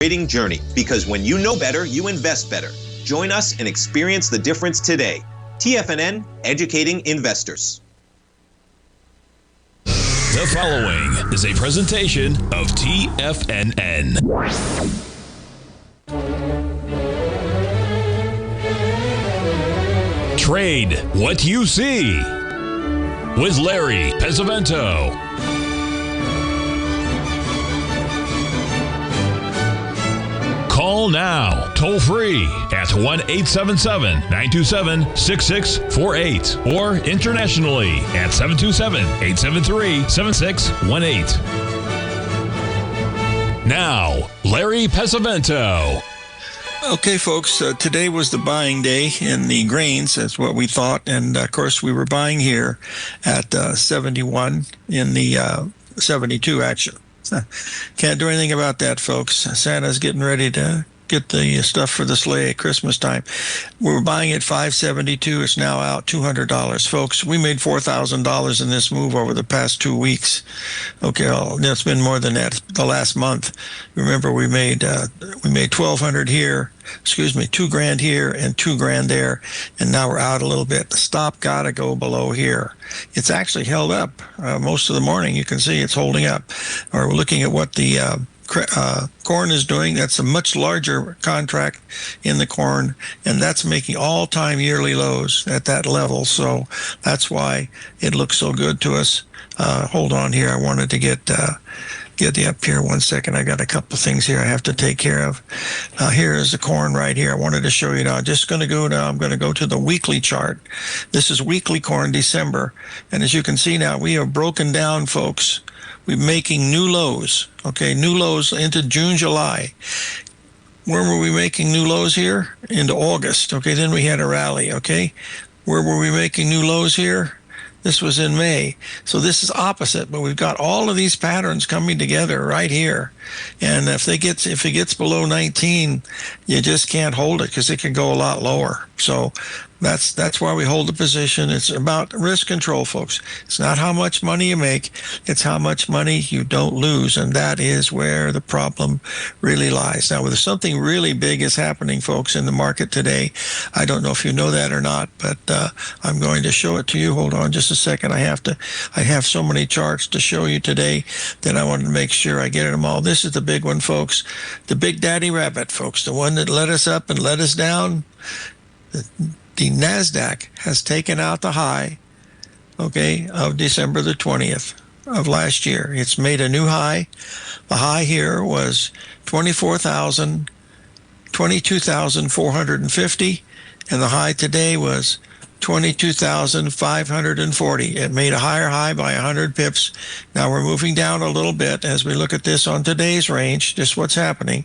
trading journey, because when you know better, you invest better. Join us and experience the difference today. TFNN, educating investors. The following is a presentation of TFNN. Trade what you see with Larry Pesavento. Call now, toll free at 1-877-927-6648 or internationally at 727-873-7618. Now, Larry Pesavento. Okay, folks, today was the buying day in the grains. That's what we thought. And, of course, we were buying here at 71 in the 72 action. Can't do anything about that, folks. Santa's getting ready to get the stuff for the sleigh at Christmas time. We were buying at $572. It's now out $200. Folks, we made $4,000 in this move over the past 2 weeks. Okay, it's been more than that the last month. Remember, we made $1,200 here. Excuse me, $2,000 here and $2,000 there, and now we're out a little bit. The stop got to go below here. It's actually held up most of the morning. You can see it's holding up. Or we're looking at what the corn is doing. That's a much larger contract in the corn, and that's making all-time yearly lows at that level. So that's why it looks so good to us. Hold on here. I wanted to get you up here 1 second. I got a couple things here I have to take care of. Here is the corn right here. I wanted to show you now. I'm going to go to the weekly chart. This is weekly corn December. And as you can see now, we have broken down, folks. We're making new lows. Okay, new lows into June, July. Where were we making new lows here? Into August. Okay, then we had a rally. Okay, where were we making new lows here? This was in May. So this is opposite, but we've got all of these patterns coming together right here. And if it gets below 19, you just can't hold it because it can go a lot lower. So that's why we hold the position. It's about risk control, folks. It's not how much money you make. It's how much money you don't lose. And that is where the problem really lies. Now, something really big is happening, folks, in the market today. I don't know if you know that or not, but I'm going to show it to you. Hold on just a second. I have so many charts to show you today that I wanted to make sure I get them all. This is the big one, folks. The big daddy rabbit, folks. The one that led us up and led us down. The NASDAQ has taken out the high, okay, of December the 20th of last year. It's made a new high. The high here was 22,450, and the high today was 22,540. It made a higher high by 100 pips. Now we're moving down a little bit as we look at this on today's range, just what's happening.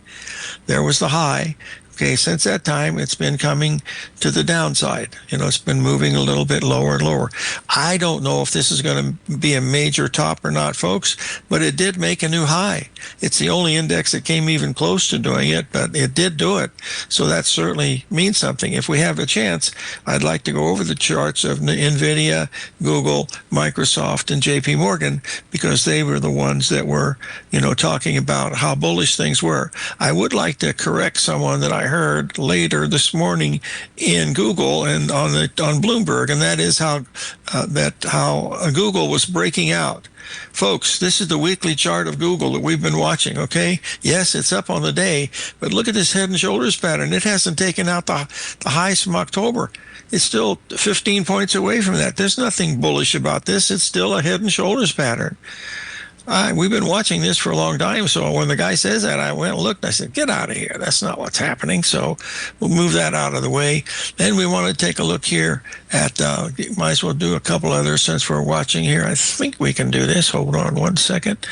There was the high. Okay, since that time, it's been coming to the downside. It's been moving a little bit lower and lower. I don't know if this is going to be a major top or not, folks, but it did make a new high. It's the only index that came even close to doing it, but it did do it. So that certainly means something. If we have a chance, I'd like to go over the charts of NVIDIA, Google, Microsoft, and JP Morgan, because they were the ones that were, talking about how bullish things were. I would like to correct someone that I heard later this morning in Google and on Bloomberg, and that is how Google was breaking out. Folks, this is the weekly chart of Google that we've been watching, okay? Yes, it's up on the day, but look at this head and shoulders pattern. It hasn't taken out the highs from October. It's still 15 points away from that. There's nothing bullish about this. It's still a head and shoulders pattern. We've been watching this for a long time, so when the guy says that, I went and looked, and I said, get out of here. That's not what's happening, so we'll move that out of the way. Then we want to take a look here at, might as well do a couple others since we're watching here. I think we can do this. Hold on 1 second.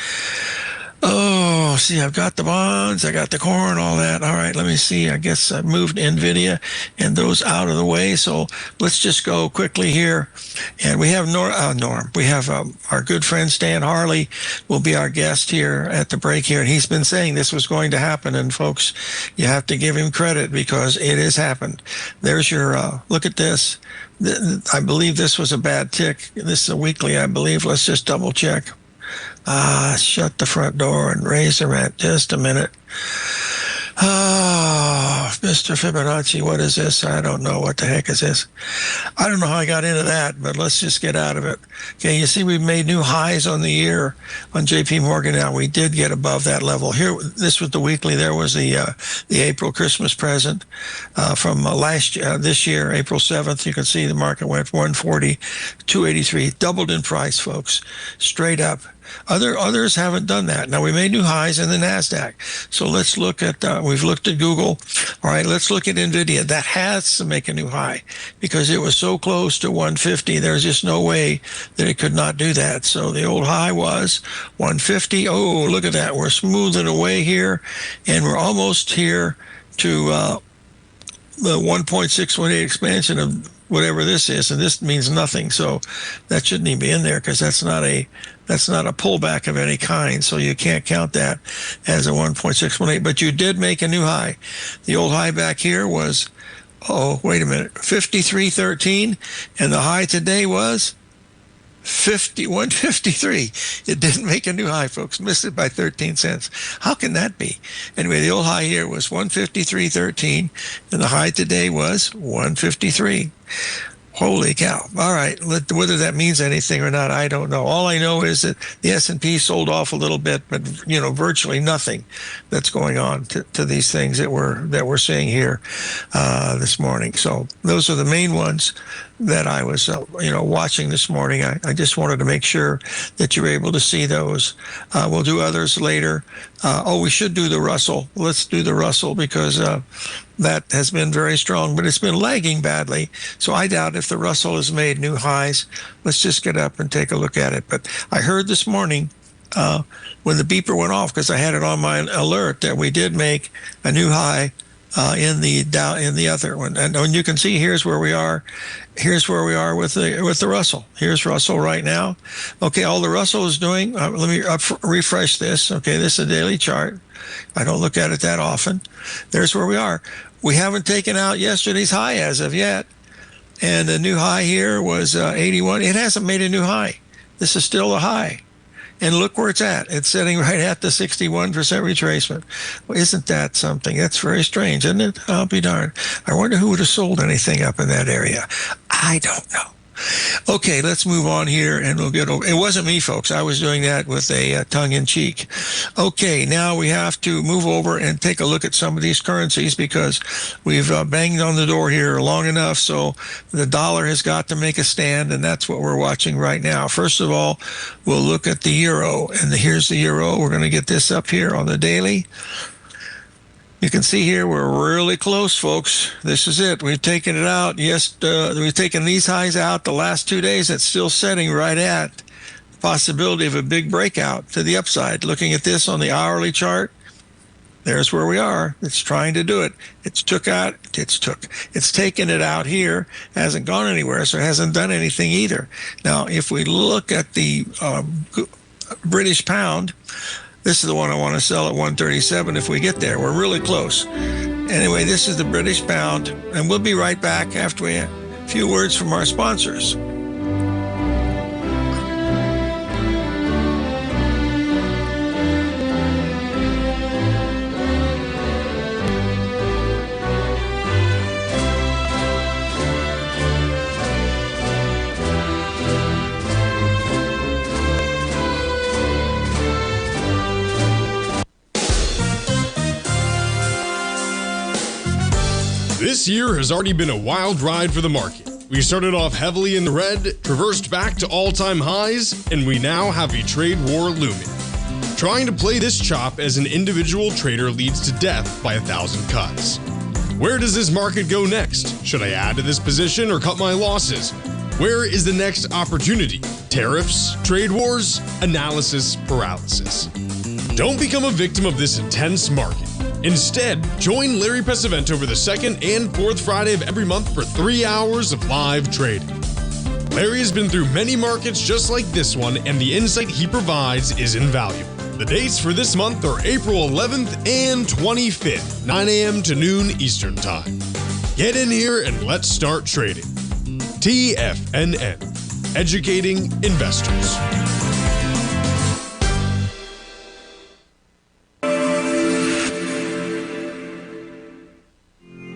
Oh, see, I've got the bonds, I got the corn, all that. All right, let me see. I guess I moved NVIDIA and those out of the way. So let's just go quickly here. And we have Norm. We have our good friend Stan Harley will be our guest here at the break here. And he's been saying this was going to happen. And folks, you have to give him credit because it has happened. There's your, look at this. I believe this was a bad tick. This is a weekly, I believe. Let's just double check. Shut the front door and raise the rent. Just a minute. Mr. Fibonacci, what is this? I don't know. What the heck is this? I don't know how I got into that, but let's just get out of it. Okay, you see we've made new highs on the year on JP Morgan now. We did get above that level. Here, this was the weekly. There was the April Christmas present from this year, April 7th. You can see the market went 140, 283, doubled in price, folks, straight up. Others haven't done that. Now, we made new highs in the NASDAQ. So let's look at, we've looked at Google. All right, let's look at NVIDIA. That has to make a new high because it was so close to 150. There's just no way that it could not do that. So the old high was 150. Oh, look at that. We're smoothing away here, and we're almost here to the 1.618 expansion of whatever this is, and this means nothing. So that shouldn't even be in there because that's not a pullback of any kind. So you can't count that as a 1.618. But you did make a new high. The old high back here was, wait a minute, 53.13, and the high today was 153. It didn't make a new high, folks. Missed it by 13 cents. How can that be? Anyway, the old high here was 153.13, and the high today was 153. Holy cow. All right. Whether that means anything or not, I don't know. All I know is that the S&P sold off a little bit, but, virtually nothing that's going on to these things that we're seeing here this morning. So those are the main ones that I was, watching this morning. I just wanted to make sure that you're able to see those. We'll do others later. We should do the Russell. Let's do the Russell because that has been very strong, but it's been lagging badly. So I doubt if the Russell has made new highs. Let's just get up and take a look at it. But I heard this morning when the beeper went off, because I had it on my alert, that we did make a new high in the other one. And you can see here's where we are. Here's where we are with the Russell. Here's Russell right now. Okay, all the Russell is doing, let me refresh this. Okay, this is a daily chart. I don't look at it that often. There's where we are. We haven't taken out yesterday's high as of yet. And the new high here was 81. It hasn't made a new high. This is still a high. And look where it's at. It's sitting right at the 61% retracement. Well, isn't that something? That's very strange, isn't it? I'll be darned. I wonder who would have sold anything up in that area. I don't know. Okay, let's move on here, and we'll get over. It wasn't me, folks. I was doing that with a tongue-in-cheek. Okay, now we have to move over and take a look at some of these currencies because we've banged on the door here long enough, so the dollar has got to make a stand, and that's what we're watching right now. First of all, we'll look at the euro, and here's the euro. We're going to get this up here on the daily. You can see here we're really close, folks. This is it. We've taken it out. Yes, we've taken these highs out the last 2 days. It's still setting right at the possibility of a big breakout to the upside. Looking at this on the hourly chart, there's where we are. It's trying to do it. It's taken it out here. Hasn't gone anywhere, so it hasn't done anything either. Now, if we look at the British pound, this is the one I want to sell at 137 if we get there. We're really close. Anyway, this is the British pound, and we'll be right back after a few words from our sponsors. This year has already been a wild ride for the market. We started off heavily in the red, traversed back to all-time highs, and we now have a trade war looming. Trying to play this chop as an individual trader leads to death by 1,000 cuts. Where does this market go next? Should I add to this position or cut my losses? Where is the next opportunity? Tariffs? Trade wars? Analysis paralysis. Don't become a victim of this intense market. Instead, join Larry Pesavento over the second and fourth Friday of every month for 3 hours of live trading. Larry has been through many markets just like this one, and the insight he provides is invaluable. The dates for this month are April 11th and 25th, 9 a.m. to noon Eastern Time. Get in here and let's start trading. TFNN, educating investors.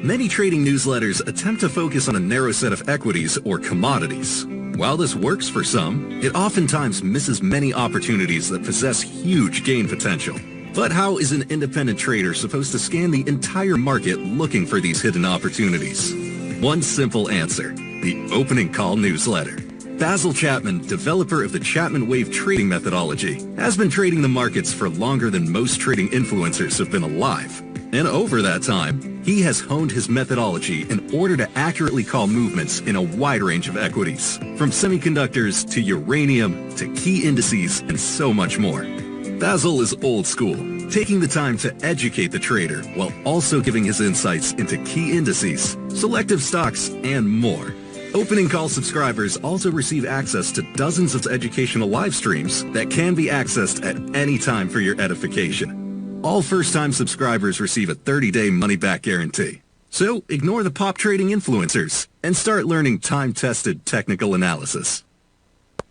Many trading newsletters attempt to focus on a narrow set of equities or commodities. While this works for some, it oftentimes misses many opportunities that possess huge gain potential. But how is an independent trader supposed to scan the entire market looking for these hidden opportunities? One simple answer: the opening call newsletter. Basil Chapman, developer of the Chapman Wave trading methodology, has been trading the markets for longer than most trading influencers have been alive. And over that time, he has honed his methodology in order to accurately call movements in a wide range of equities, from semiconductors to uranium to key indices and so much more. Basil is old school, taking the time to educate the trader while also giving his insights into key indices, selective stocks, and more. Opening Call subscribers also receive access to dozens of educational live streams that can be accessed at any time for your edification. All first-time subscribers receive a 30-day money-back guarantee. So ignore the pop trading influencers and start learning time-tested technical analysis.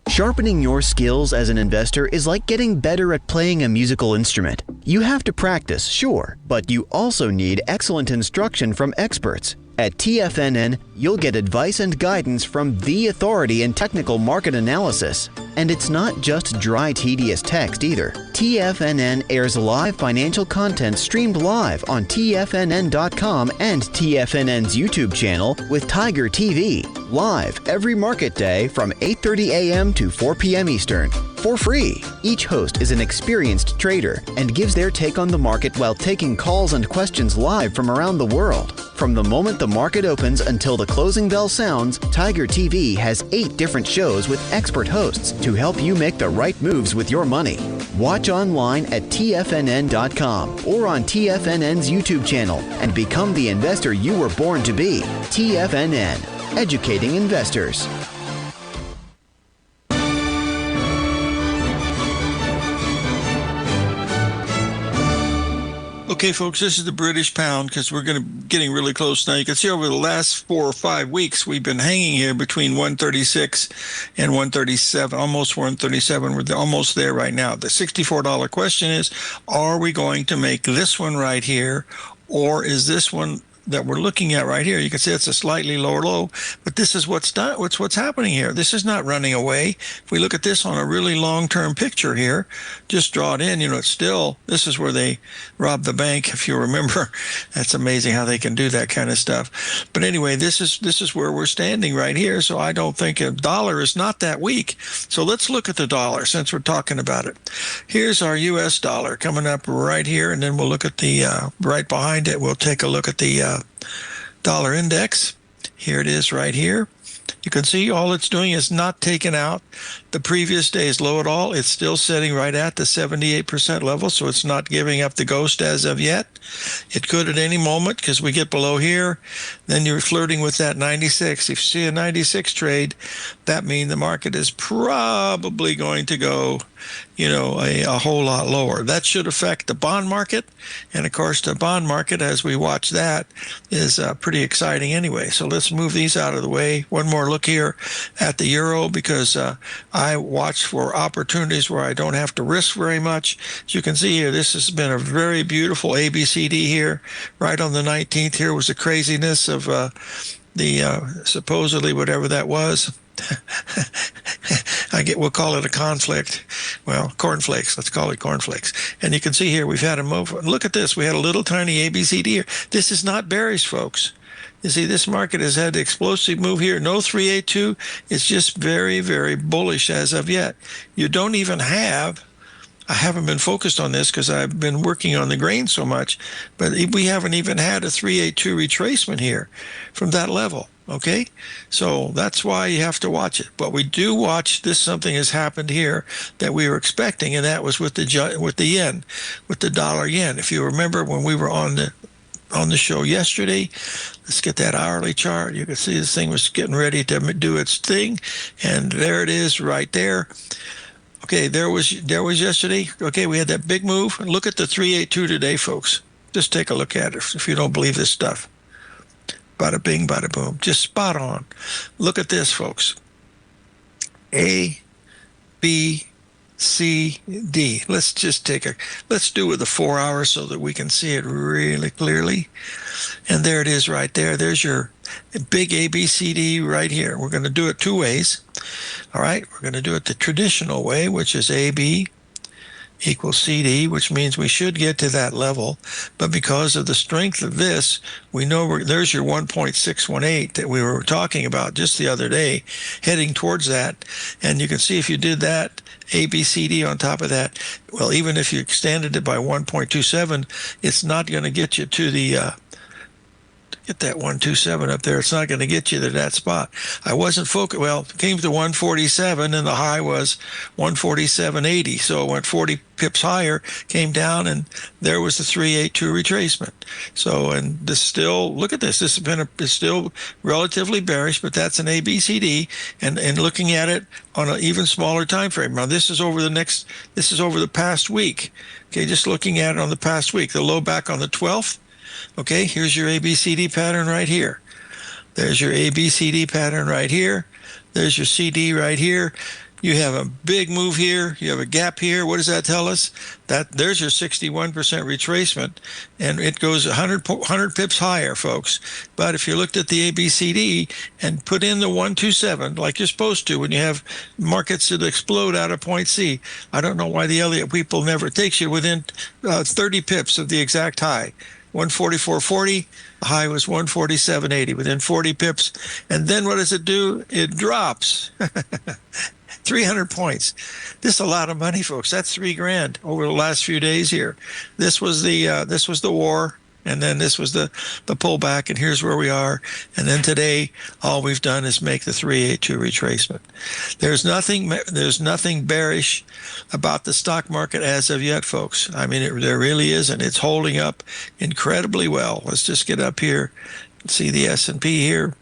Sharpening your skills as an investor is like getting better at playing a musical instrument. You have to practice, sure, but you also need excellent instruction from experts. At TFNN, you'll get advice and guidance from the authority in technical market analysis. And it's not just dry, tedious text either. TFNN airs live financial content streamed live on TFNN.com and TFNN's YouTube channel with Tiger TV, live every market day from 8:30 a.m. to 4 p.m. Eastern, for free. Each host is an experienced trader and gives their take on the market while taking calls and questions live from around the world. From the moment the market opens until the closing bell sounds, Tiger TV has 8 different shows with expert hosts to help you make the right moves with your money. Watch online at TFNN.com or on TFNN's YouTube channel and become the investor you were born to be. TFNN, educating investors. Okay, folks, this is the British pound because we're getting really close now. You can see over the last 4 or 5 weeks, we've been hanging here between 136 and 137, almost 137. We're almost there right now. The $64 question is, are we going to make this one right here, or is this one that we're looking at right here? You can see it's a slightly lower low, but this is what's happening here. This is not running away. If we look at this on a really long-term picture here, just draw it in, it's still, this is where they robbed the bank, if you remember. That's amazing how they can do that kind of stuff. But anyway, this is where we're standing right here, so I don't think a dollar is not that weak. So let's look at the dollar since we're talking about it. Here's our U.S. dollar coming up right here, and then we'll look at the, right behind it, we'll take a look at the dollar index. Here it is right here. You can see all it's doing is not taking out the previous day's low at all. It's still sitting right at the 78% level, so it's not giving up the ghost as of yet. It could at any moment because we get below here. Then you're flirting with that 96. If you see a 96 trade, that means the market is probably going to go, a whole lot lower. That should affect the bond market. And of course, the bond market, as we watch that, is pretty exciting anyway. So let's move these out of the way. One more look here at the euro because I watch for opportunities where I don't have to risk very much. As you can see here, this has been a very beautiful ABCD here. Right on the 19th here was the craziness of the supposedly whatever that was. We'll call it a conflict. Well, cornflakes. Let's call it cornflakes. And you can see here we've had a move. Look at this. We had a little tiny ABCD here. This is not bearish, folks. You see, this market has had an explosive move here. No 382. It's just very, very bullish as of yet. You don't even have, I haven't been focused on this because I've been working on the grain so much, but we haven't even had a 382 retracement here from that level. Okay, so that's why you have to watch it. But we do watch this. Something has happened here that we were expecting, and that was with the yen, with the dollar yen. If you remember when we were on the show yesterday, let's get that hourly chart. You can see this thing was getting ready to do its thing, and there it is right there. Okay, there was yesterday. Okay, we had that big move. Look at the 382 today, folks. Just take a look at it if you don't believe this stuff. Bada bing, bada boom. Just spot on. Look at this, folks. A, B, C, D. Let's just let's do it with the 4 hours so that we can see it really clearly. And there it is right there. There's your big ABCD right here. We're going to do it two ways. All right, we're going to do it the traditional way, which is AB equals CD, which means we should get to that level. But because of the strength of this, we know there's your 1.618 that we were talking about just the other day, heading towards that. And you can see if you did that, ABCD on top of that, well, even if you extended it by 1.27, it's not going to get you to the get that 127 up there. It's not going to get you to that spot. I wasn't focused. Well, it came to 147 and the high was 147.80. So it went 40 pips higher, came down, and there was the 382 retracement. So, and this still, look at this. This has been it's still relatively bearish, but that's an ABCD, and looking at it on an even smaller time frame. Now this is over the past week. Okay, just looking at it on the past week, the low back on the 12th. Okay, here's your ABCD pattern right here. There's your ABCD pattern right here. There's your CD right here. You have a big move here. You have a gap here. What does that tell us? That there's your 61% retracement, and it goes 100 pips higher, folks. But if you looked at the ABCD and put in the 127, like you're supposed to when you have markets that explode out of point C, I don't know why the Elliott people never takes you within 30 pips of the exact high. 144.40, the high was 147.80, within 40 pips. And then what does it do? It drops. 300 points. This is a lot of money, folks. That's $3,000 over the last few days here. This was the war, and then this was the pullback, and here's where we are. And then today, all we've done is make the 382 retracement. There's nothing bearish about the stock market as of yet, folks. I mean, there really isn't. It's holding up incredibly well. Let's just get up here and see the S&P here.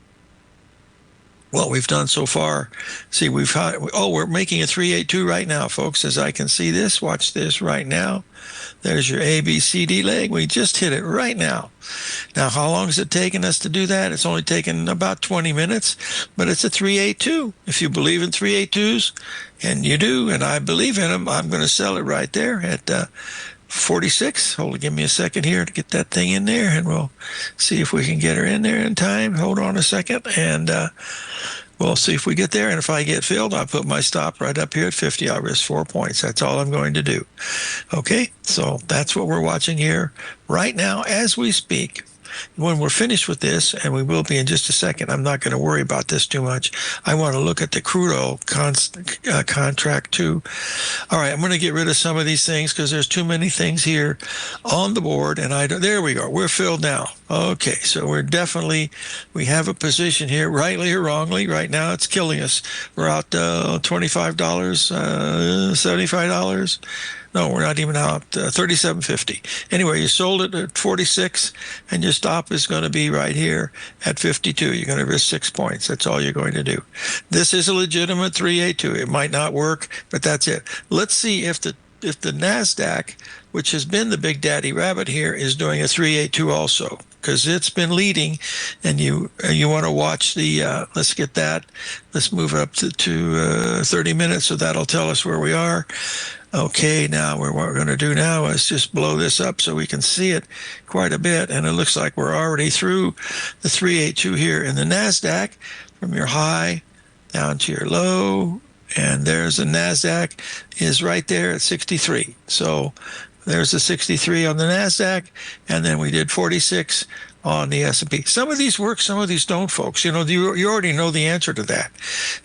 What we've done so far. See, we're making a 382 right now, folks, as I can see this. Watch this right now. There's your ABCD leg. We just hit it right now. Now, how long has it taken us to do that? It's only taken about 20 minutes, but it's a 382. If you believe in 382s, and you do, and I believe in them, I'm going to sell it right there at 46. Hold on, give me a second here to get that thing in there, and we'll see if we can get her in there in time. Hold on a second, and we'll see if we get there. And if I get filled, I'll put my stop right up here at 50. I'll risk 4 points. That's all I'm going to do. Okay, so that's what we're watching here right now as we speak. When we're finished with this, and we will be in just a second, I'm not going to worry about this too much. I want to look at the crude oil contract too. All right, I'm going to get rid of some of these things because there's too many things here on the board. And there we go. We're filled now. Okay, so we have a position here, rightly or wrongly. Right now, it's killing us. We're out $25, $75. No, we're not even out. $37.50. Anyway, you sold it at 46, and your stop is going to be right here at 52. You're going to risk 6 points. That's all you're going to do. This is a legitimate 382. It might not work, but that's it. Let's see if the NASDAQ, which has been the big daddy rabbit here, is doing a 382 also, because it's been leading, and you want to watch the, let's get that. Let's move up to 30 minutes, so that'll tell us where we are. Okay, now what we're going to do now is just blow this up so we can see it quite a bit, and it looks like we're already through the 382 here in the NASDAQ, from your high down to your low, and there's the NASDAQ is right there at 63. So there's the 63 on the NASDAQ, and then we did 46 on the S&P. Some of these work, some of these don't, folks. You already know the answer to that.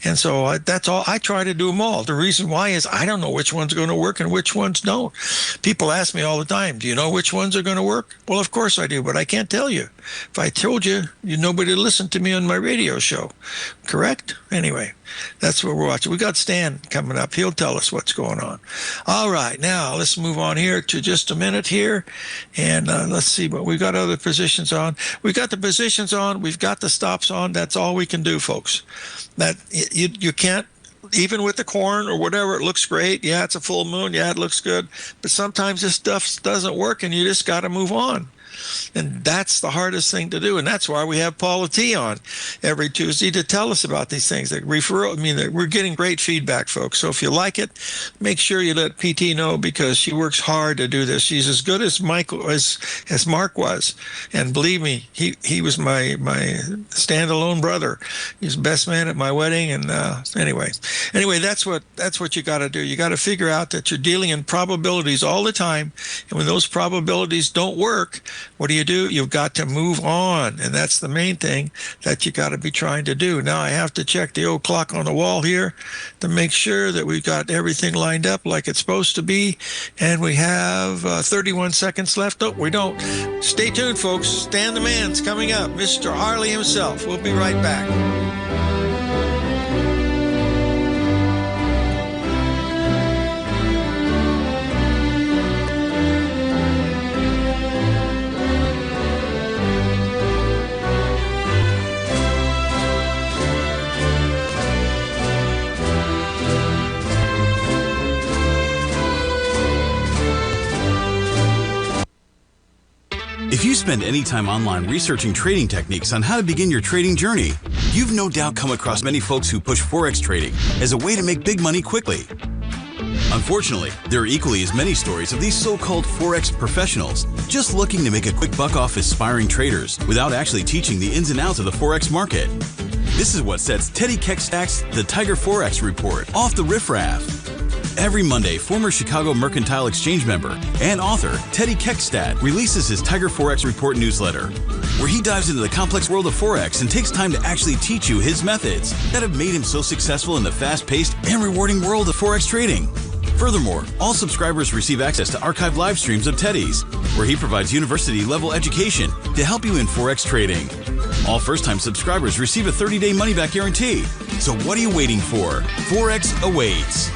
And so that's all. I try to do them all. The reason why is I don't know which one's going to work and which ones don't. People ask me all the time, do you know which ones are going to work? Well, of course I do, but I can't tell you. If I told you, nobody would listen to me on my radio show. Correct? Anyway, that's what we're watching. We got Stan coming up. He'll tell us what's going on. All right, now let's move on here to just a minute here, and let's see what we've got. Other positions on. We've got the positions on. We've got the stops on. That's all we can do, folks. That you can't. Even with the corn or whatever, it looks great. Yeah, it's a full moon. Yeah, it looks good. But sometimes this stuff doesn't work, and you just got to move on. And that's the hardest thing to do. And that's why we have Paula T on every Tuesday to tell us about these things. We're getting great feedback, folks. So if you like it, make sure you let PT know, because she works hard to do this. She's as good as as Mark was. And believe me, he was my standalone brother. He's the best man at my wedding. And anyway, that's what you got to do. You got to figure out that you're dealing in probabilities all the time. And when those probabilities don't work, what do? You've got to move on. And that's the main thing that you got to be trying to do. Now I have to check the old clock on the wall here to make sure that we've got everything lined up like it's supposed to be. And we have 31 seconds left. Oh, we don't. Stay tuned, folks. Stan the Man's coming up. Mr. Harley himself. We'll be right back. If you spend any time online researching trading techniques on how to begin your trading journey, you've no doubt come across many folks who push Forex trading as a way to make big money quickly. Unfortunately, there are equally as many stories of these so-called Forex professionals just looking to make a quick buck off aspiring traders without actually teaching the ins and outs of the Forex market. This is what sets Teddy Keckstad's The Tiger Forex Report off the riffraff. Every Monday, former Chicago Mercantile Exchange member and author Teddy Keckstad releases his Tiger Forex Report newsletter, where he dives into the complex world of Forex and takes time to actually teach you his methods that have made him so successful in the fast-paced and rewarding world of Forex trading. Furthermore, all subscribers receive access to archived live streams of Teddy's, where he provides university-level education to help you in Forex trading. All first-time subscribers receive a 30-day money-back guarantee. So what are you waiting for? Forex awaits.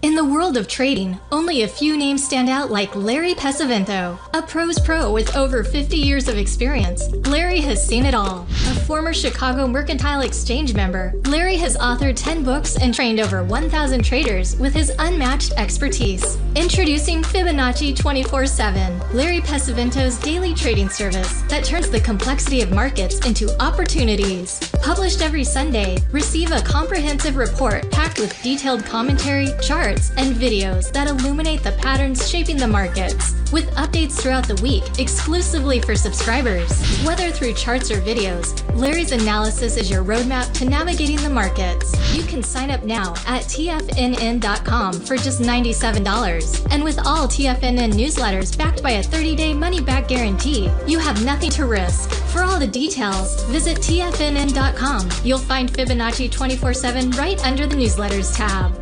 In the world of trading, only a few names stand out like Larry Pesavento, a pro's pro with over 50 years of experience. Larry has seen it all. A former Chicago Mercantile Exchange member, Larry has authored 10 books and trained over 1,000 traders with his unmatched expertise. Introducing Fibonacci 24/7, Larry Pesavento's daily trading service that turns the complexity of markets into opportunities. Published every Sunday, receive a comprehensive report packed with detailed commentary, charts, and videos that illuminate the patterns shaping the markets, with updates throughout the week exclusively for subscribers. Whether through charts or videos, Larry's analysis is your roadmap to navigating the markets. You can sign up now at TFNN.com for just $97. And with all TFNN newsletters backed by a 30-day money-back guarantee, you have nothing to risk. For all the details, visit TFNN.com. You'll find Fibonacci 24/7 right under the newsletters tab.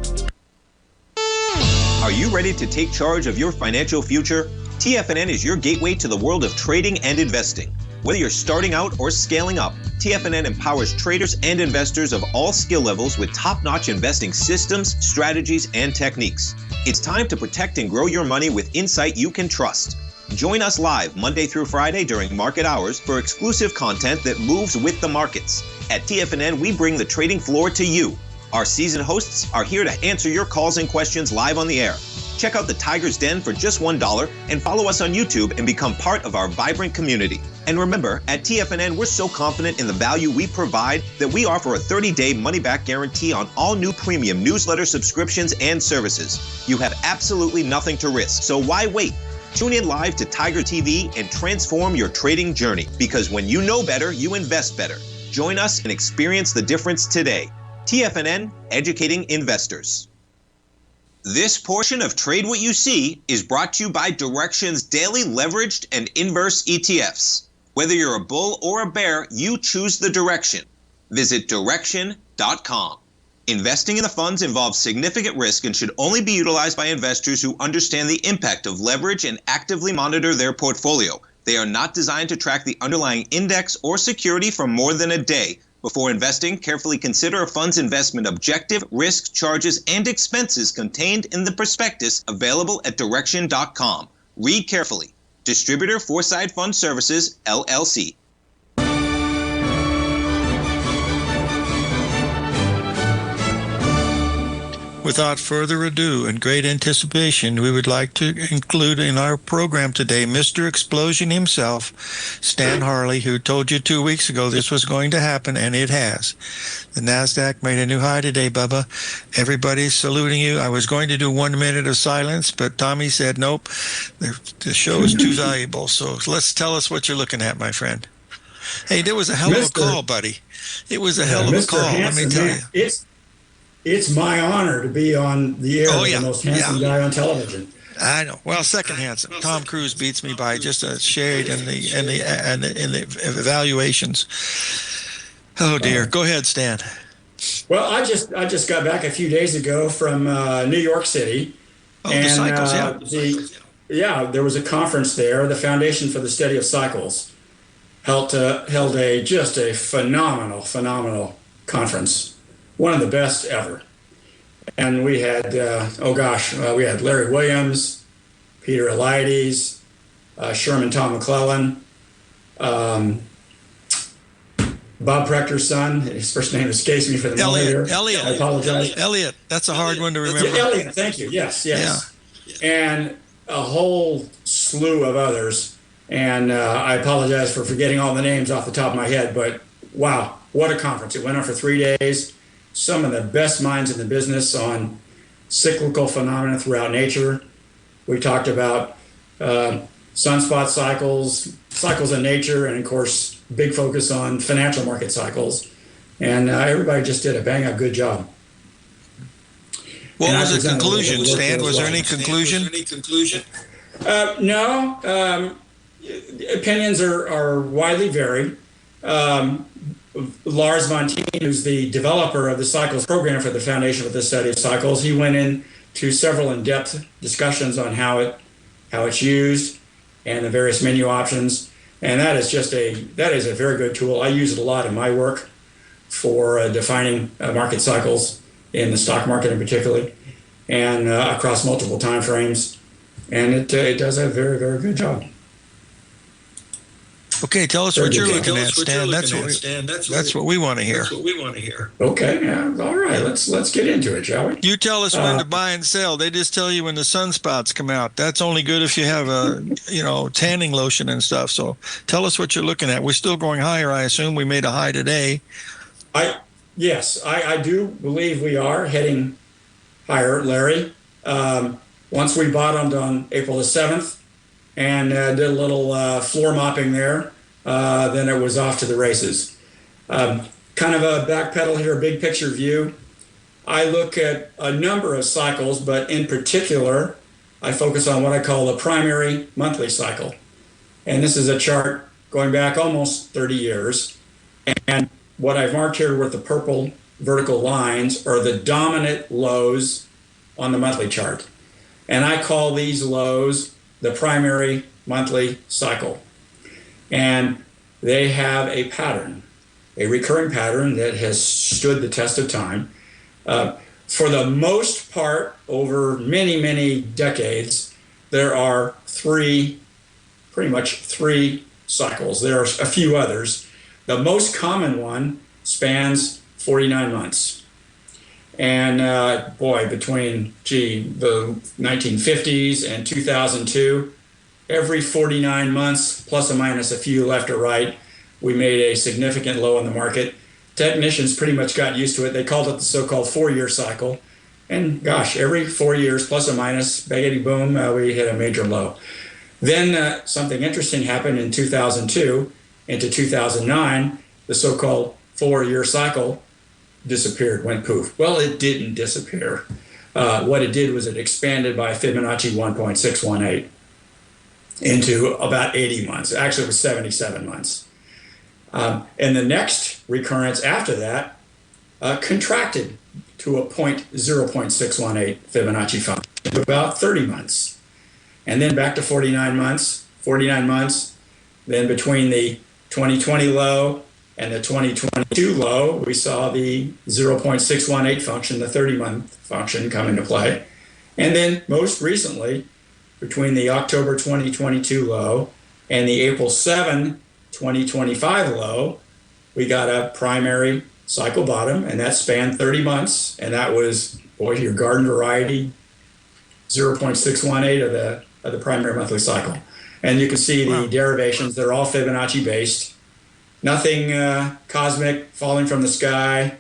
Are you ready to take charge of your financial future? TFNN is your gateway to the world of trading and investing. Whether you're starting out or scaling up, TFNN empowers traders and investors of all skill levels with top-notch investing systems, strategies, and techniques. It's time to protect and grow your money with insight you can trust. Join us live Monday through Friday during market hours for exclusive content that moves with the markets. At TFNN, we bring the trading floor to you. Our seasoned hosts are here to answer your calls and questions live on the air. Check out the Tiger's Den for just $1 and follow us on YouTube and become part of our vibrant community. And remember, at TFNN, we're so confident in the value we provide that we offer a 30-day money-back guarantee on all new premium newsletter subscriptions and services. You have absolutely nothing to risk, so why wait? Tune in live to Tiger TV and transform your trading journey, because when you know better, you invest better. Join us and experience the difference today. TFNN, educating investors. This portion of Trade What You See is brought to you by Direxion's daily leveraged and inverse ETFs. Whether you're a bull or a bear, you choose the direction. Visit Direxion.com. Investing in the funds involves significant risk and should only be utilized by investors who understand the impact of leverage and actively monitor their portfolio. They are not designed to track the underlying index or security for more than a day. Before investing, carefully consider a fund's investment objective, risk, charges, and expenses contained in the prospectus available at Direxion.com. Read carefully. Distributor Foreside Fund Services, LLC. Without further ado and great anticipation, we would like to include in our program today Mr. Explosion himself, Stan Harley, who told you 2 weeks ago this was going to happen, and it has. The NASDAQ made a new high today, Bubba. Everybody's saluting you. I was going to do 1 minute of silence, but Tommy said, nope, the show is too valuable. So tell us what you're looking at, my friend. Hey, there was a hell of a call, buddy. It was a hell of a call, let me tell you. It's my honor to be on the air with the most handsome guy on television. I know. Well, second handsome. Tom Cruise beats me by just a shade in the evaluations. Oh dear. Go ahead, Stan. Well, I just got back a few days ago from New York City. Oh, and, the cycles, there was a conference there. The Foundation for the Study of Cycles held just a phenomenal conference. One of the best ever. And we had, we had Larry Williams, Peter Eliades, Sherman Tom McClellan, Bob Prechter's son. His first name escapes me for the moment here. Elliot. I apologize. Elliot. That's a hard one to remember. Elliot, thank you. Yes. Yeah. And a whole slew of others. And I apologize for forgetting all the names off the top of my head, but wow, what a conference. It went on for 3 days. Some of the best minds in the business on cyclical phenomena throughout nature. We talked about sunspot cycles in nature, and of course, big focus on financial market cycles. And everybody just did a bang-up good job. What was the conclusion, Stan? Was there any conclusion? No. Opinions are widely varied. Lars von Teen, who's the developer of the Cycles program for the Foundation for the Study of Cycles, he went into several in-depth discussions on how it's used and the various menu options. And that is a very good tool. I use it a lot in my work for defining market cycles in the stock market in particular, and across multiple time frames. And it does a very, very good job. Okay, tell us what you're looking at, Stan. That's what we want to hear. Okay, all right. Let's get into it, shall we? You tell us when to buy and sell. They just tell you when the sunspots come out. That's only good if you have a tanning lotion and stuff. So tell us what you're looking at. We're still going higher, I assume. We made a high today. Yes, I do believe we are heading higher, Larry. Once we bottomed on April the 7th and did a little floor mopping there, then it was off to the races. Kind of a backpedal here, a big picture view. I look at a number of cycles, but in particular, I focus on what I call the primary monthly cycle. And this is a chart going back almost 30 years. And what I've marked here with the purple vertical lines are the dominant lows on the monthly chart. And I call these lows the primary monthly cycle. And they have a pattern, a recurring pattern that has stood the test of time. For the most part, over many, many decades, there are pretty much three cycles. There are a few others. The most common one spans 49 months. And between the 1950s and 2002, every 49 months, plus or minus a few left or right, we made a significant low in the market. Technicians pretty much got used to it. They called it the so-called 4-year cycle. And gosh, every 4 years, plus or minus, baggy boom, we hit a major low. Then something interesting happened in 2002 into 2009. The so-called 4-year cycle disappeared, went poof. Well, it didn't disappear. What it did was it expanded by Fibonacci 1.618 into about 80 months. Actually, it was 77 months. And the next recurrence after that contracted to a 0.618 Fibonacci function, about 30 months. And then back to 49 months. Then between the 2020 low and the 2022 low, we saw the 0.618 function, the 30-month function, come into play. And then most recently, between the October 2022 low and the April 7, 2025 low, we got a primary cycle bottom, and that spanned 30 months. And that was, go to your garden variety, 0.618 of the primary monthly cycle. And you can see the derivations. They're all Fibonacci based. Nothing cosmic, falling from the sky,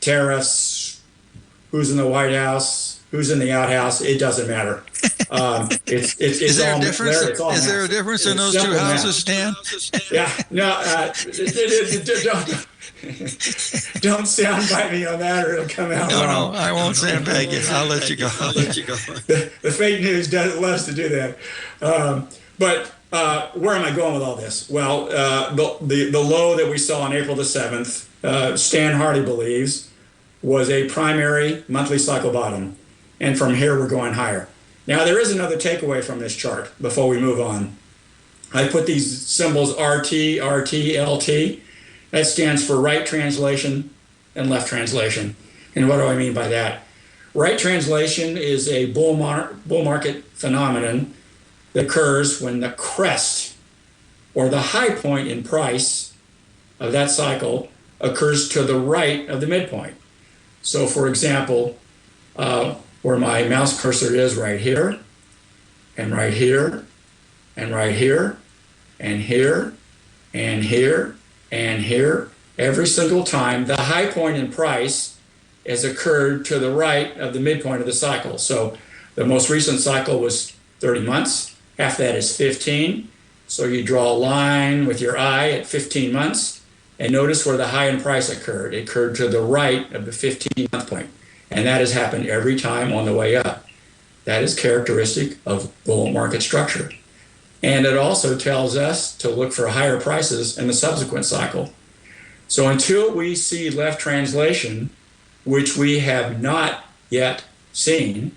tariffs, who's in the White House, who's in the outhouse. It doesn't matter. Is there a difference? Is there a difference in those two houses, Stan? Yeah. No. Don't soundbite me on that, or it'll come out wrong. No, I won't sandbag you. I'll let you go. The fake news loves to do that. But where am I going with all this? Well, the low that we saw on April the 7th, Stan Hardy believes, was a primary monthly cycle bottom. And from here, we're going higher. Now, there is another takeaway from this chart before we move on. I put these symbols RT, RT, LT. That stands for right translation and left translation. And what do I mean by that? Right translation is a bull market phenomenon that occurs when the crest or the high point in price of that cycle occurs to the right of the midpoint. So, for example, where my mouse cursor is right here, and right here, and right here, and here, and here, and here, every single time, the high point in price has occurred to the right of the midpoint of the cycle. So the most recent cycle was 30 months. Half that is 15. So you draw a line with your eye at 15 months, and notice where the high in price occurred. It occurred to the right of the 15-month point. And that has happened every time on the way up. That is characteristic of bull market structure. And it also tells us to look for higher prices in the subsequent cycle. So until we see left translation, which we have not yet seen,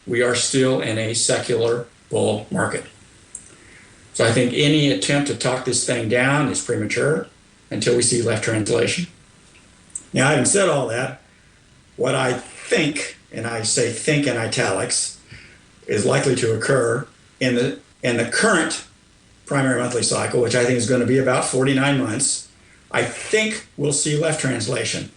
we are still in a secular bull market. So I think any attempt to talk this thing down is premature until we see left translation. Now, having said all that, what I think, and I say think in italics, is likely to occur in the current primary monthly cycle, which I think is going to be about 49 months, I think we'll see left translation.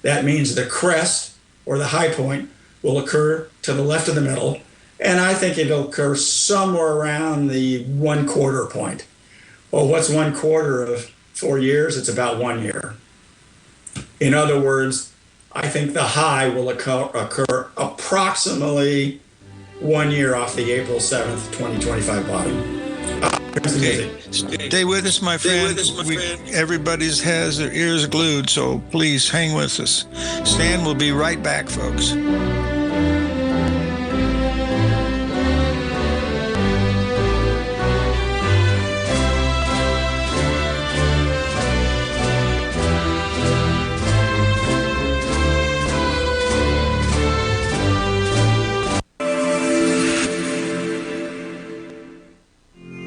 That means the crest or the high point will occur to the left of the middle, and I think it'll occur somewhere around the 1/4 point. Well, what's 1/4 of 4 years? It's about 1 year. In other words, I think the high will occur approximately 1 year off the April 7th, 2025 bottom. Okay. Stay with us, my friend. Everybody's has their ears glued, so please hang with us. Stan will be right back, folks.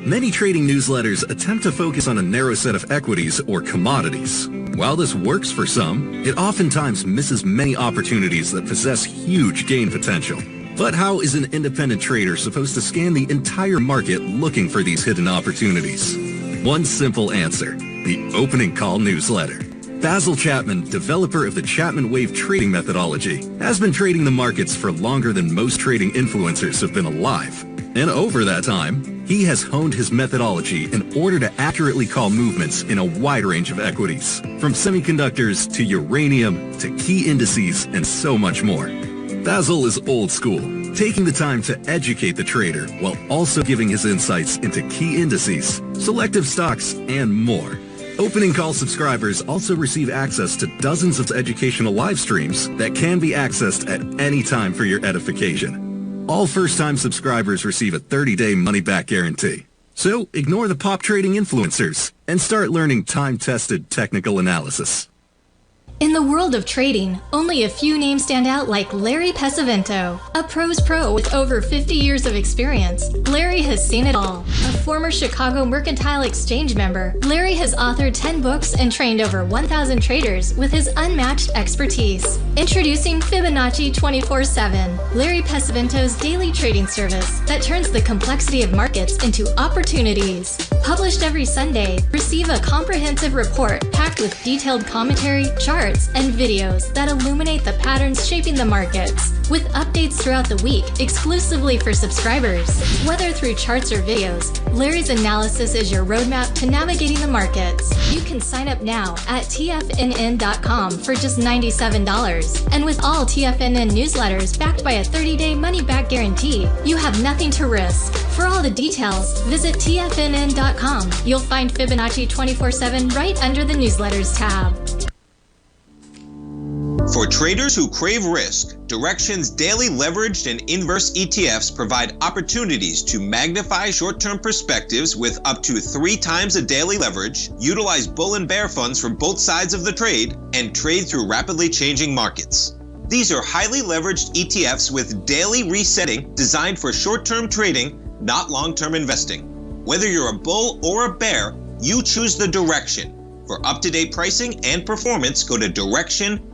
Many trading newsletters attempt to focus on a narrow set of equities or commodities. While this works for some, it oftentimes misses many opportunities that possess huge gain potential. But how is an independent trader supposed to scan the entire market looking for these hidden opportunities? One simple answer: the opening call newsletter. Basil Chapman, developer of the Chapman Wave trading methodology, has been trading the markets for longer than most trading influencers have been alive. And over that time, he has honed his methodology in order to accurately call movements in a wide range of equities, from semiconductors to uranium to key indices and so much more. Basil is old school, taking the time to educate the trader while also giving his insights into key indices, selective stocks, and more. Opening call subscribers also receive access to dozens of educational live streams that can be accessed at any time for your edification. All first-time subscribers receive a 30-day money-back guarantee. So ignore the pop trading influencers and start learning time-tested technical analysis. In the world of trading, only a few names stand out like Larry Pesavento, a pros pro with over 50 years of experience. Larry has seen it all. A former Chicago Mercantile Exchange member, Larry has authored 10 books and trained over 1,000 traders with his unmatched expertise. Introducing Fibonacci 24/7, Larry Pesavento's daily trading service that turns the complexity of markets into opportunities. Published every Sunday, receive a comprehensive report packed with detailed commentary, charts, and videos that illuminate the patterns shaping the markets. with updates throughout the week exclusively for subscribers. Whether through charts or videos, Larry's analysis is your roadmap to navigating the markets. You can sign up now at TFNN.com for just $97. And with all TFNN newsletters backed by a 30-day money-back guarantee, you have nothing to risk. For all the details, visit TFNN.com. You'll find Fibonacci 24/7 right under the newsletters tab. For traders who crave risk, Direxion's daily leveraged and inverse ETFs provide opportunities to magnify short-term perspectives with up to 3 times a daily leverage, utilize bull and bear funds from both sides of the trade, and trade through rapidly changing markets. These are highly leveraged ETFs with daily resetting designed for short-term trading, not long-term investing. Whether you're a bull or a bear, you choose the Direxion. For up-to-date pricing and performance, go to Direxion.com.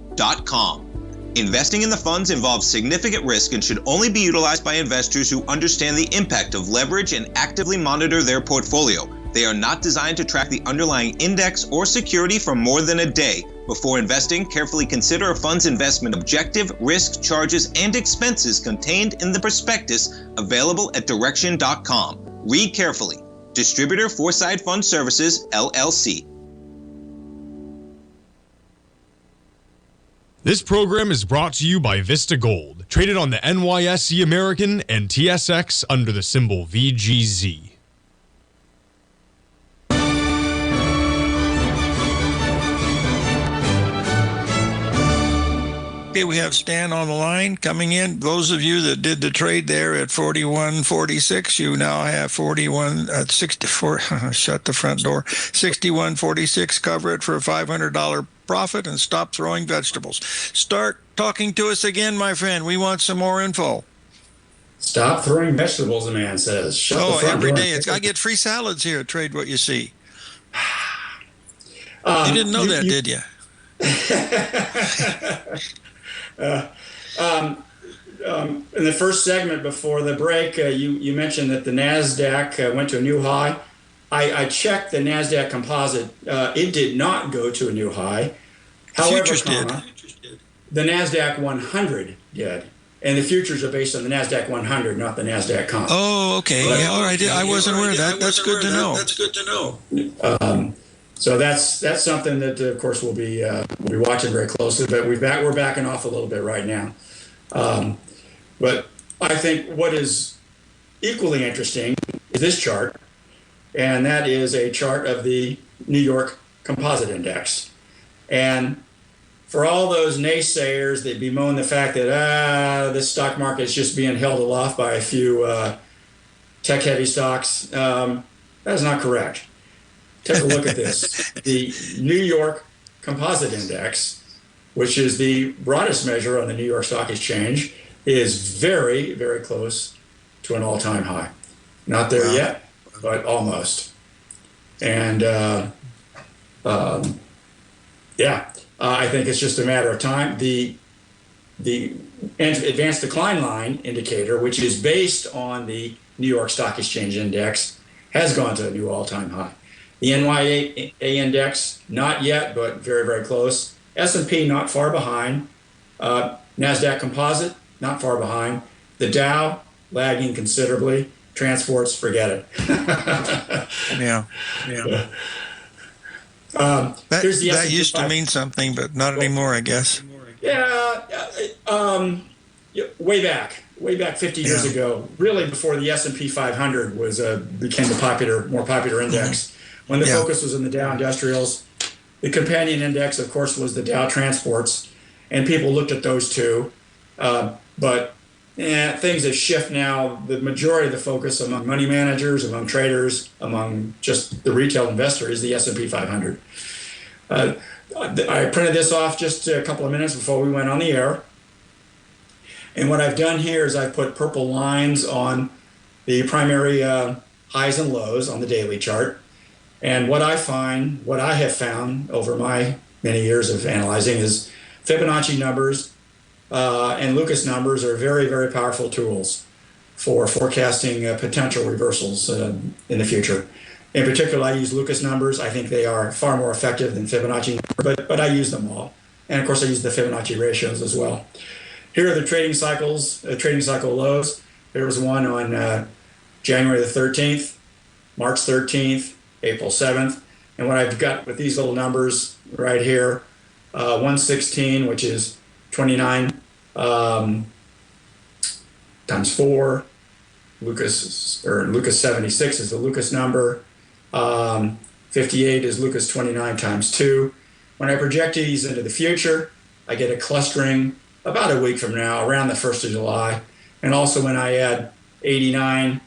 Investing in the funds involves significant risk and should only be utilized by investors who understand the impact of leverage and actively monitor their portfolio. They are not designed to track the underlying index or security for more than a day. Before investing, carefully consider a fund's investment objective, risk, charges, and expenses contained in the prospectus available at Direxion.com. Read carefully. Distributor Foreside Fund Services, LLC. This program is brought to you by Vista Gold, traded on the NYSE American and TSX under the symbol VGZ. Okay, we have Stan on the line coming in. Those of you that did the trade there at 41.46, you now have 64. Shut the front door. 61.46. Cover it for a $500 profit and stop throwing vegetables. Start talking to us again, my friend. We want some more info. Stop throwing vegetables, the man says. Shut the front every door. day. I get free salads here at Trade What You See. You didn't know that, did you? In the first segment before the break, you mentioned that the NASDAQ went to a new high. I checked the NASDAQ composite. It did not go to a new high. However, futures did. The NASDAQ 100 did. And the futures are based on the NASDAQ 100, not the NASDAQ comp. Oh, okay. Yeah, all right. I wasn't aware of that. That's good to know. That's good to know. So that's something that, of course, we'll be watching very closely. But we're backing off a little bit right now. But I think what is equally interesting is this chart, and that is a chart of the New York Composite Index. And for all those naysayers that bemoan the fact that this stock market is just being held aloft by a few tech-heavy stocks, that is not correct. Take a look at this. The New York Composite Index, which is the broadest measure on the New York Stock Exchange, is very, very close to an all-time high. Not there yet, but almost. And I think it's just a matter of time. The advanced decline line indicator, which is based on the New York Stock Exchange Index, has gone to a new all-time high. The NYA index, not yet, but very, very close. S&P, not far behind. NASDAQ Composite, not far behind. The Dow, lagging considerably. Transports, forget it. Yeah. That used to mean something, but not anymore, I guess. Way back 50 years ago, really before the S&P 500 became the more popular index. When the focus was on the Dow Industrials, the companion index, of course, was the Dow Transports, and people looked at those two. But things have shifted now. The majority of the focus among money managers, among traders, among just the retail investor is the S&P 500. I printed this off just a couple of minutes before we went on the air. And what I've done here is I've put purple lines on the primary highs and lows on the daily chart. And what I have found over my many years of analyzing is Fibonacci numbers and Lucas numbers are very, very powerful tools for forecasting potential reversals in the future. In particular, I use Lucas numbers. I think they are far more effective than Fibonacci numbers, but I use them all. And of course, I use the Fibonacci ratios as well. here are the trading cycle lows. There was one on January the 13th, March 13th, April 7th. And what I've got with these little numbers right here, 116, which is 29 times 4. Lucas 76 is the Lucas number. 58 is Lucas 29 times 2. When I project these into the future, I get a clustering about a week from now, around the 1st of July. And also when I add 89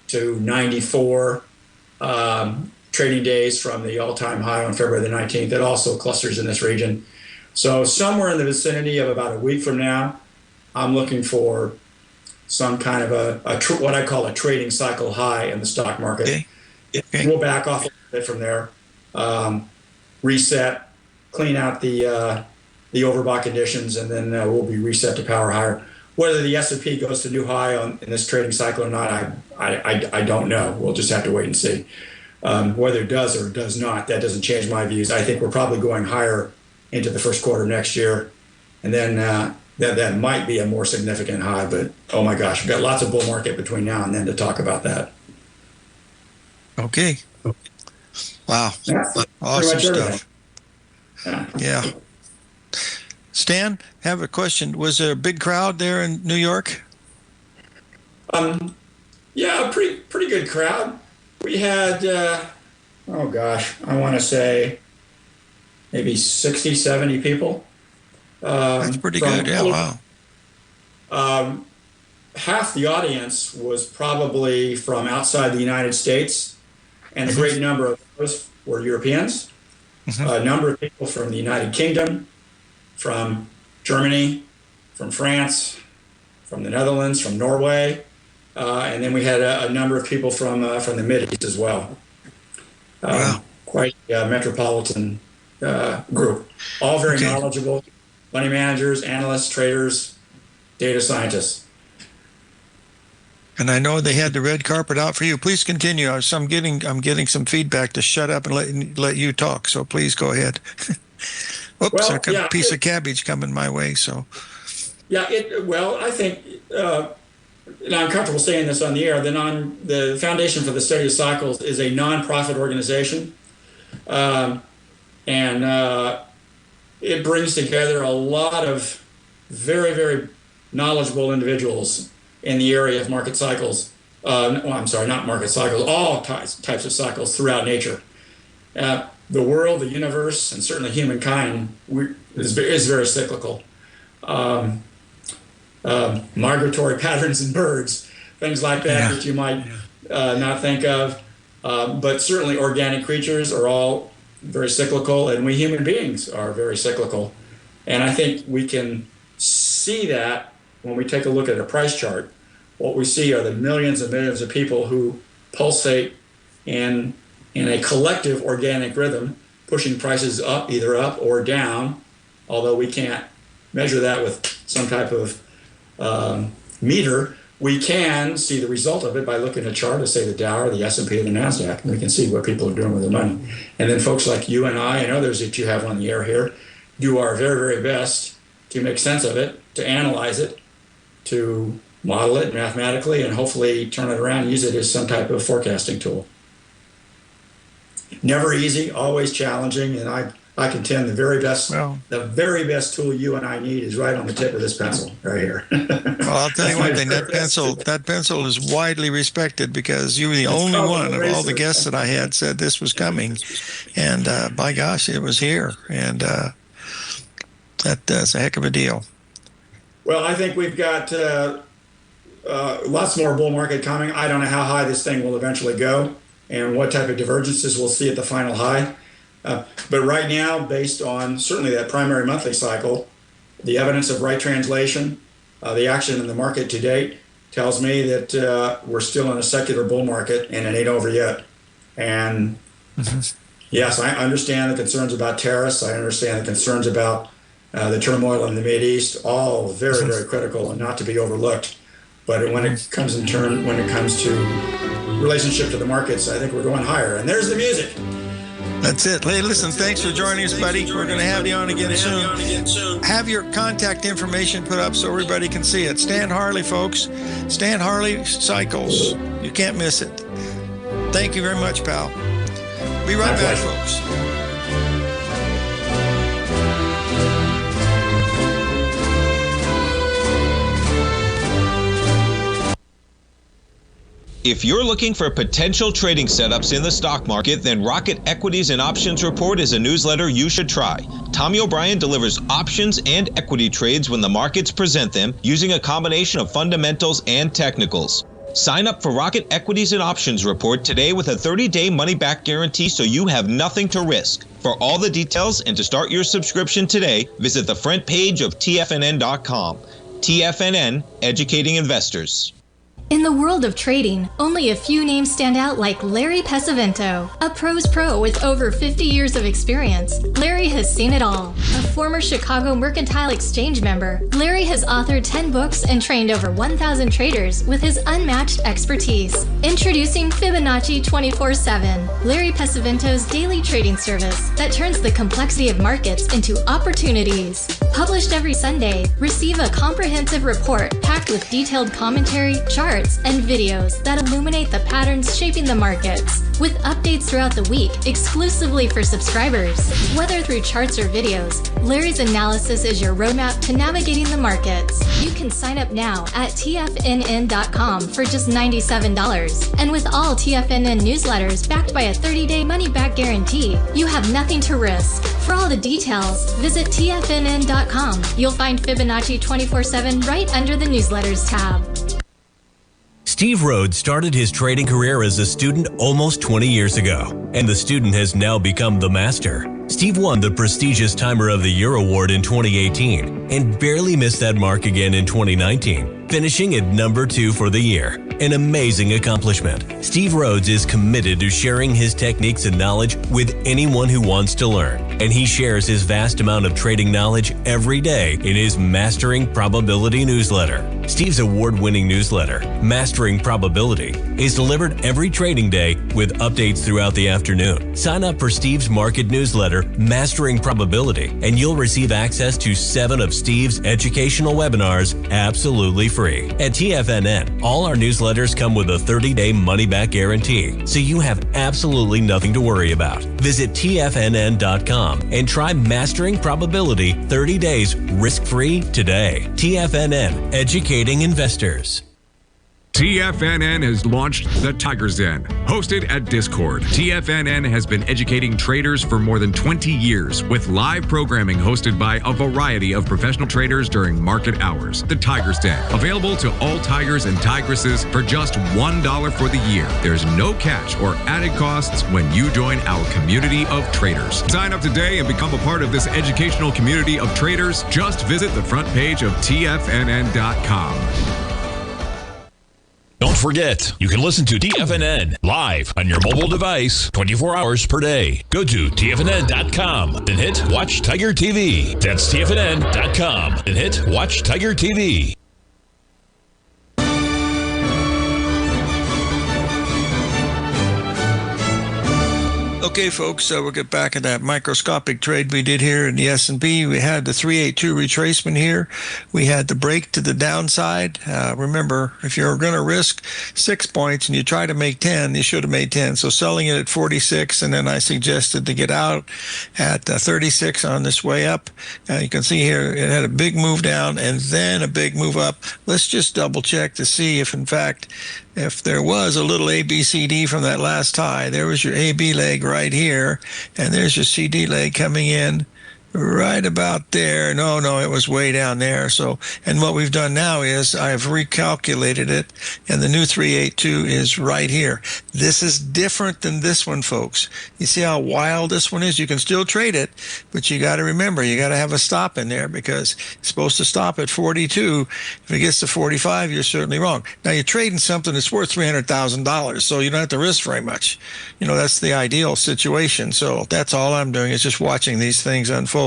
to 94 trading days from the all-time high on February the 19th, it also clusters in this region. So somewhere in the vicinity of about a week from now, I'm looking for some kind of what I call a trading cycle high in the stock market. Okay. We'll back off a little bit from there, reset, clean out the overbought conditions, and then we'll be reset to power higher. Whether the S&P goes to new high in this trading cycle or not, I don't know. We'll just have to wait and see. Whether it does or does not, that doesn't change my views. I think we're probably going higher into the first quarter next year, and then that might be a more significant high. But oh my gosh, we've got lots of bull market between now and then to talk about that. Okay. Wow. That's awesome stuff. Yeah. Stan, have a question. Was there a big crowd there in New York? Yeah, a pretty good crowd. We had, oh gosh, I want to say maybe 60, 70 people. That's pretty good. Yeah, wow. Half the audience was probably from outside the United States, and a great number of those were Europeans. A number of people from the United Kingdom, from Germany, from France, from the Netherlands, from Norway, and then we had a number of people from the Mideast as well. Wow. Quite a metropolitan group. All very knowledgeable, money managers, analysts, traders, data scientists. And I know they had the red carpet out for you. Please continue. I'm getting some feedback to shut up and let you talk. So please go ahead. Oops, a piece of cabbage coming my way. So. Yeah. I think, and I'm comfortable saying this on the air. The Foundation for the Study of Cycles is a nonprofit organization, and it brings together a lot of very, very knowledgeable individuals in the area of market cycles. Not market cycles, all types of cycles throughout nature. The world, the universe, and certainly humankind is very cyclical. Migratory patterns in birds, things like that you might not think of. But certainly organic creatures are all very cyclical, and we human beings are very cyclical. And I think we can see that when we take a look at a price chart. What we see are the millions and millions of people who pulsate in a collective organic rhythm, pushing prices up, either up or down, although we can't measure that with some type of meter. We can see the result of it by looking at a chart of, say, the Dow or the S&P or the NASDAQ, and we can see what people are doing with their money. And then folks like you and I and others that you have on the air here do our very, very best to make sense of it, to analyze it, to model it mathematically, and hopefully turn it around and use it as some type of forecasting tool. Never easy, always challenging, and I contend the very best tool you and I need is right on the tip of this pencil right here. Well, I'll tell you one thing, that pencil is widely respected because you were the only one of all the guests that I had said this was coming, and by gosh, it was here, and that's a heck of a deal. Well, I think we've got lots more bull market coming. I don't know how high this thing will eventually go and what type of divergences we'll see at the final high. But right now, based on certainly that primary monthly cycle, the evidence of right translation, the action in the market to date tells me that we're still in a secular bull market and it ain't over yet. And yes, I understand the concerns about tariffs. I understand the concerns about the turmoil in the Mideast, all very, very critical and not to be overlooked. But when it comes to relationship to the markets, I think we're going higher. And there's the music. That's it. Hey, listen, thanks for joining us, buddy. We're going to have you on again soon. Have your contact information put up so everybody can see it. Stan Harley, folks. Stan Harley Cycles. You can't miss it. Thank you very much, pal. Be right back, folks. If you're looking for potential trading setups in the stock market, then Rocket Equities and Options Report is a newsletter you should try. Tommy O'Brien delivers options and equity trades when the markets present them, using a combination of fundamentals and technicals. Sign up for Rocket Equities and Options Report today with a 30-day money-back guarantee, so you have nothing to risk. For all the details and to start your subscription today, visit the front page of TFNN.com. TFNN, educating investors. In the world of trading, only a few names stand out like Larry Pesavento, a pro's pro with over 50 years of experience. Larry has seen it all. A former Chicago Mercantile Exchange member, Larry has authored 10 books and trained over 1,000 traders with his unmatched expertise. Introducing Fibonacci 24/7, Larry Pesavento's daily trading service that turns the complexity of markets into opportunities. Published every Sunday, receive a comprehensive report packed with detailed commentary, charts, and videos that illuminate the patterns shaping the markets, with updates throughout the week exclusively for subscribers. Whether through charts or videos, Larry's analysis is your roadmap to navigating the markets. You can sign up now at TFNN.com for just $97. And with all TFNN newsletters backed by a 30-day money-back guarantee, you have nothing to risk. For all the details, visit TFNN.com. You'll find Fibonacci 24/7 right under the newsletters tab. Steve Rhodes started his trading career as a student almost 20 years ago, and the student has now become the master. Steve won the prestigious Timer of the Year award in 2018 and barely missed that mark again in 2019, finishing at number 2 for the year. An amazing accomplishment. Steve Rhodes is committed to sharing his techniques and knowledge with anyone who wants to learn, and he shares his vast amount of trading knowledge every day in his Mastering Probability newsletter. Steve's award-winning newsletter, Mastering Probability, is delivered every trading day with updates throughout the afternoon. Sign up for Steve's market newsletter, Mastering Probability, and you'll receive access to 7 of Steve's educational webinars absolutely free. At TFNN, all our newsletters come with a 30-day money-back guarantee, so you have absolutely nothing to worry about. Visit TFNN.com and try Mastering Probability 30 days risk-free today. TFNN, educating investors. TFNN has launched the Tiger's Den. Hosted at Discord, TFNN has been educating traders for more than 20 years with live programming hosted by a variety of professional traders during market hours. The Tiger's Den, available to all tigers and tigresses for just $1 for the year. There's no catch or added costs when you join our community of traders. Sign up today and become a part of this educational community of traders. Just visit the front page of TFNN.com. Don't forget, you can listen to TFNN live on your mobile device 24 hours per day. Go to TFNN.com and hit Watch Tiger TV. That's TFNN.com and hit Watch Tiger TV. Okay, folks, we'll get back at that microscopic trade we did here in the S&P. We had the 382 retracement here. We had the break to the downside. Remember, if you're going to risk 6 points and you try to make 10, you should have made 10. So selling it at 46, and then I suggested to get out at 36 on this way up. You can see here it had a big move down and then a big move up. Let's just double check to see if, in fact, if there was a little ABCD from that last high. There was your AB leg right here, and there's your CD leg coming in right about there. No, it was way down there. So, and what we've done now is I've recalculated it, and the new 382 is right here. This is different than this one, folks. You see how wild this one is? You can still trade it, but you got to remember, you got to have a stop in there because it's supposed to stop at 42. If it gets to 45, you're certainly wrong. Now, you're trading something that's worth $300,000, so you don't have to risk very much. You know, that's the ideal situation. So that's all I'm doing is just watching these things unfold.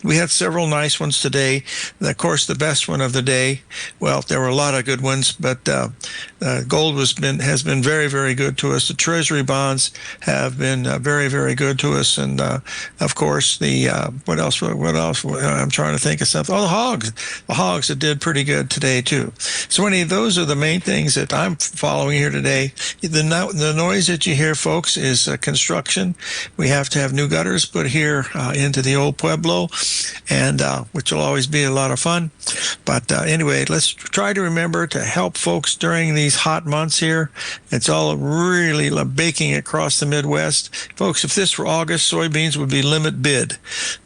We had several nice ones today. Of course, the best one of the day, well, there were a lot of good ones, but gold has been very, very good to to us. The Treasury bonds have been very, very good to us. And, of course, the what else? I'm trying to think of something. Oh, the hogs that did pretty good today, too. So those are the main things that I'm following here today. The noise that you hear, folks, is construction. We have to have new gutters put here into the old Pueblo, and which will always be a lot of fun. But anyway, let's try to remember to help folks during these hot months here. It's all really baking across the Midwest. Folks, if this were August, soybeans would be limit bid.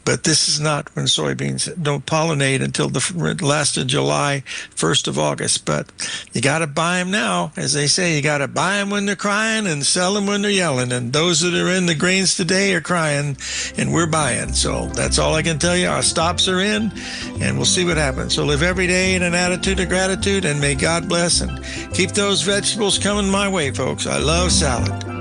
But this is not when soybeans don't pollinate until the last of July, 1st of August. But you got to buy them now. As they say, you got to buy them when they're crying and sell them when they're yelling. And those that are in the grains today are crying, and we're buying. So that's all I can tell you. Our stops are in, and we'll see what happens. So live every day in an attitude of gratitude, and may God bless, and keep those vegetables coming my way, folks. I love salad.